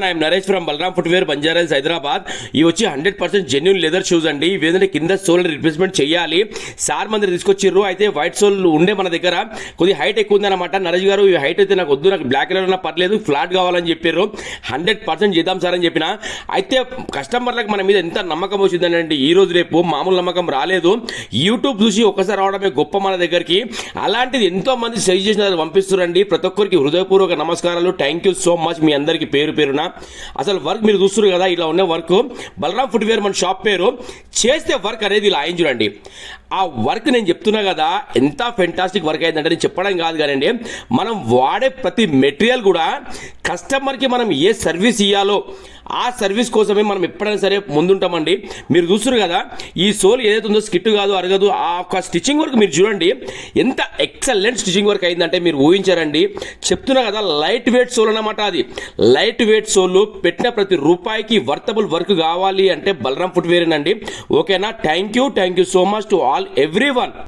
I'm Naresh from Balram footwear Banjaras Hyderabad. ఇవి వచ్చి 100% genuine leather shoes అండి. ఇవి ఏంటంటే కింద సోల్ రిప్లేస్మెంట్ చేయాలి. సార్ మంది తీసుకొచ్చిర్రు. అయితే వైట్ సోల్ ఉండే మన దగ్గర కొద్దిగా హైట్ ఎక్కువ ఉందన్నమాట. నరేష్ గారు ఈ హైట్ అయితే నాకు వద్దు, నాకు బ్లాక్ కలర్ ఉన్నా పర్లేదు, ఫ్లాట్ కావాలని చెప్పారు. 100% చేద్దాం సార్ అని చెప్పిన. అయితే కస్టమర్లకు మన మీద ఎంత నమ్మకం వచ్చిందంటే ఈ రోజు రేపు మామూలు నమ్మకం రాలేదు. యూట్యూబ్ చూసి ఒక్కసారి రావడమే గొప్ప మన దగ్గరికి. అలాంటిది ఎంతో మంది సజెస్ట్ చేసిన పంపిస్తున్నారండి. ప్రతి ఒక్కరికి హృదయపూర్వక నమస్కారాలు. థ్యాంక్ యూ సో మచ్ మీ అందరికీ పేరు పేరున. అసలు వర్క్ మీరు చూస్తున్నారు కదా, ఇలా ఉన్న వర్క్ బలరామ్ ఫుట్వేర్ మన షాప్ పేరు. చేస్తే వర్క్ అనేది ఇలా అయింది చూడండి. ఆ వర్క్ నేను చెప్తున్నా కదా, ఎంత ఫెంటాస్టిక్ వర్క్ అయిందంటే నేను చెప్పడం కాదు కానండి, మనం వాడే ప్రతి మెటీరియల్ కూడా కస్టమర్కి మనం ఏ సర్వీస్ ఇవ్వాలో ఆ సర్వీస్ కోసమే మనం ఎప్పుడైనా సరే ముందుంటామండి. మీరు చూస్తున్నారు కదా, ఈ సోల్ ఏదైతే ఉందో స్కిట్ కాదు, అరగదు. ఆ ఒక స్టిచ్చింగ్ వర్క్ మీరు చూడండి, ఎంత ఎక్సలెంట్ స్టిచ్చింగ్ వర్క్ అయిందంటే మీరు ఊహించారండి. చెప్తున్నా కదా, లైట్ వెయిట్ సోల్ అన్నమాట. అది లైట్ వెయిట్ సోల్ పెట్టిన ప్రతి రూపాయికి వర్తబుల్ వర్క్ కావాలి అంటే బలరామ్ ఫుట్వేర్ అండి. ఓకేనా? Thank you so much to all every one.